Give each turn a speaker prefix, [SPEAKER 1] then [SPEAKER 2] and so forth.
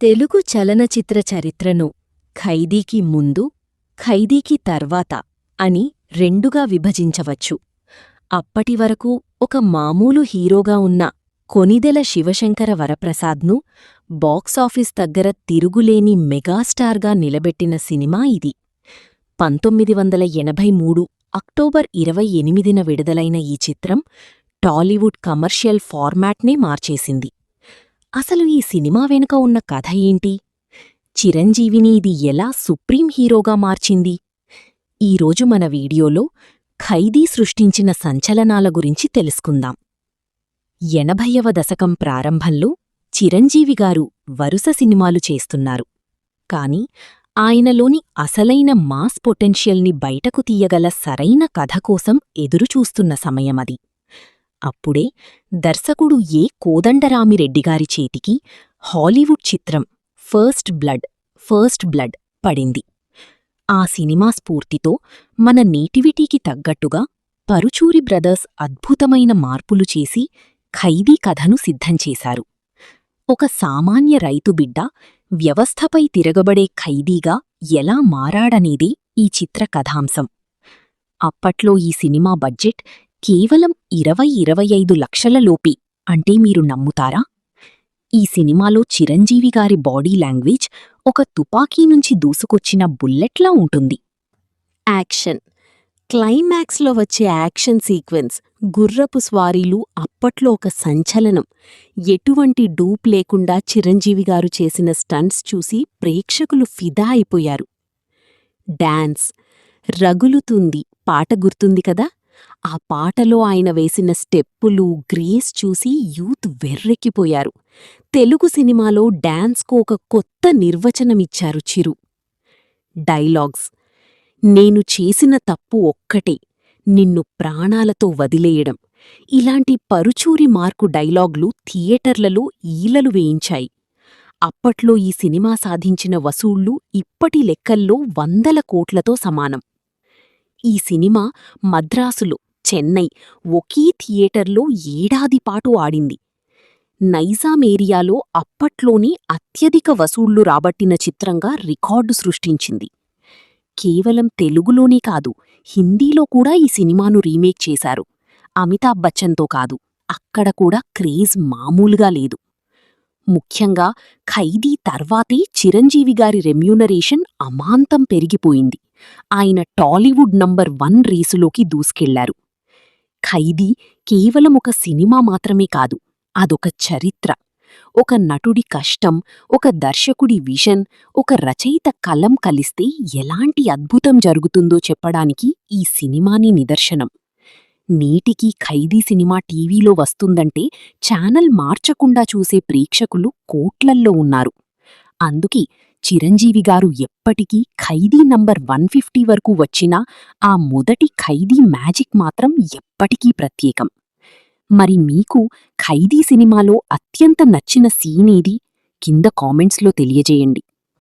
[SPEAKER 1] తెలుగు చలనచిత్ర చరిత్రను ఖైదీకి ముందు, ఖైదీకి తర్వాత అని రెండుగా విభజించవచ్చు. అప్పటివరకు ఒక మామూలు హీరోగా ఉన్న కొనిదెల శివశంకర వరప్రసాద్ను బాక్సాఫీస్ దగ్గర తిరుగులేని మెగాస్టార్గా నిలబెట్టిన సినిమా ఇది. 1983 అక్టోబర్ 28న విడుదలైన ఈ చిత్రం టాలీవుడ్ కమర్షియల్ ఫార్మాట్నే మార్చేసింది. అసలు ఈ సినిమా వెనుక ఉన్న కథ ఏంటి? చిరంజీవిని ఇది ఎలా సుప్రీం హీరోగా మార్చింది? ఈరోజు మన వీడియోలో ఖైదీ సృష్టించిన సంచలనాల గురించి తెలుసుకుందాం. 80వ దశకం ప్రారంభంలో చిరంజీవిగారు వరుస సినిమాలు చేస్తున్నారు. కాని ఆయనలోని అసలైన మాస్ పొటెన్షియల్ని బయటకు తీయగల సరైన కథ కోసం ఎదురుచూస్తున్న సమయమది. అప్పుడే దర్శకుడు ఏ కోదండరామిరెడ్డిగారి చేతికి హాలీవుడ్ చిత్రం ఫస్ట్ బ్లడ్ పడింది. ఆ సినిమా స్ఫూర్తితో మన నేటివిటీకి తగ్గట్టుగా పరుచూరి బ్రదర్స్ అద్భుతమైన మార్పులు చేసి ఖైదీ కథను సిద్ధంచేశారు. ఒక సామాన్య రైతుబిడ్డ వ్యవస్థపై తిరగబడే ఖైదీగా ఎలా మారాడనేది ఈ చిత్ర కథాంశం. అప్పట్లో ఈ సినిమా బడ్జెట్ కేవలం 20-25 లక్షలలోపే. అంటే మీరు నమ్ముతారా? ఈ సినిమాలో చిరంజీవిగారి బాడీ లాంగ్వేజ్ ఒక తుపాకీ నుంచి దూసుకొచ్చిన బుల్లెట్లా ఉంటుంది.
[SPEAKER 2] యాక్షన్ క్లైమాక్స్లో వచ్చే యాక్షన్ సీక్వెన్స్, గుర్రపు స్వారీలు అప్పట్లో ఒక సంచలనం. ఎటువంటి డూప్ లేకుండా చిరంజీవిగారు చేసిన స్టంట్స్ చూసి ప్రేక్షకులు ఫిదా అయిపోయారు. డాన్స్ రగులుతుంది పాట గుర్తుంది కదా? ఆ పాటలో ఆయన వేసిన స్టెప్పులు, గ్రేస్ చూసి యూత్ వెర్రెక్కిపోయారు. తెలుగు సినిమాలో డాన్స్కు ఒక కొత్త నిర్వచనమిచ్చారు చిరు. డైలాగ్స్ నేను చేసిన తప్పు ఒక్కటే, నిన్ను ప్రాణాలతో వదిలేయడం. ఇలాంటి పరుచూరి మార్కు డైలాగ్లు థియేటర్లలో ఈలలు వేయించాయి. అప్పట్లో ఈ సినిమా సాధించిన వసూళ్లు ఇప్పటి లెక్కల్లో 100 కోట్లతో సమానం. ఈ సినిమా మద్రాసులో, చెన్నై ఒకే థియేటర్లో ఏడాదిపాటు ఆడింది. నైజాం ఏరియాలో అప్పట్లోని అత్యధిక వసూళ్లు రాబట్టిన చిత్రంగా రికార్డు సృష్టించింది. కేవలం తెలుగులోనే కాదు, హిందీలో కూడా ఈ సినిమాను రీమేక్ చేశారు. అమితాబ్ బచ్చన్తో కాదు, అక్కడ కూడా క్రేజ్ మామూలుగా లేదు. ముఖ్యంగా ఖైదీ తర్వాతే చిరంజీవిగారి రెమ్యూనరేషన్ అమాంతం పెరిగిపోయింది. ఆయన టాలీవుడ్ నంబర్ 1 రేసులోకి దూసుకెళ్లారు. ఖైదీ కేవలం ఒక సినిమా మాత్రమే కాదు, అదొక చరిత్ర. ఒక నటుడి కష్టం, ఒక దర్శకుడి విజన్, ఒక రచయిత కలం కలిస్తే ఎలాంటి అద్భుతం జరుగుతుందో చెప్పడానికి ఈ సినిమాని నిదర్శనం. నేటికీ ఖైదీ సినిమా టీవీలో వస్తుందంటే ఛానల్ మార్చకుండా చూసే ప్రేక్షకులు కోట్లల్లో ఉన్నారు. అందుకే చిరంజీవిగారు ఎప్పటికీ ఖైదీ నంబర్ 150 వరకు వచ్చినా ఆ మొదటి ఖైదీ మ్యాజిక్ మాత్రం ఎప్పటికీ ప్రత్యేకం. మరి మీకు ఖైదీ సినిమాలో అత్యంత నచ్చిన సీనేది? కింద కామెంట్స్లో తెలియజేయండి.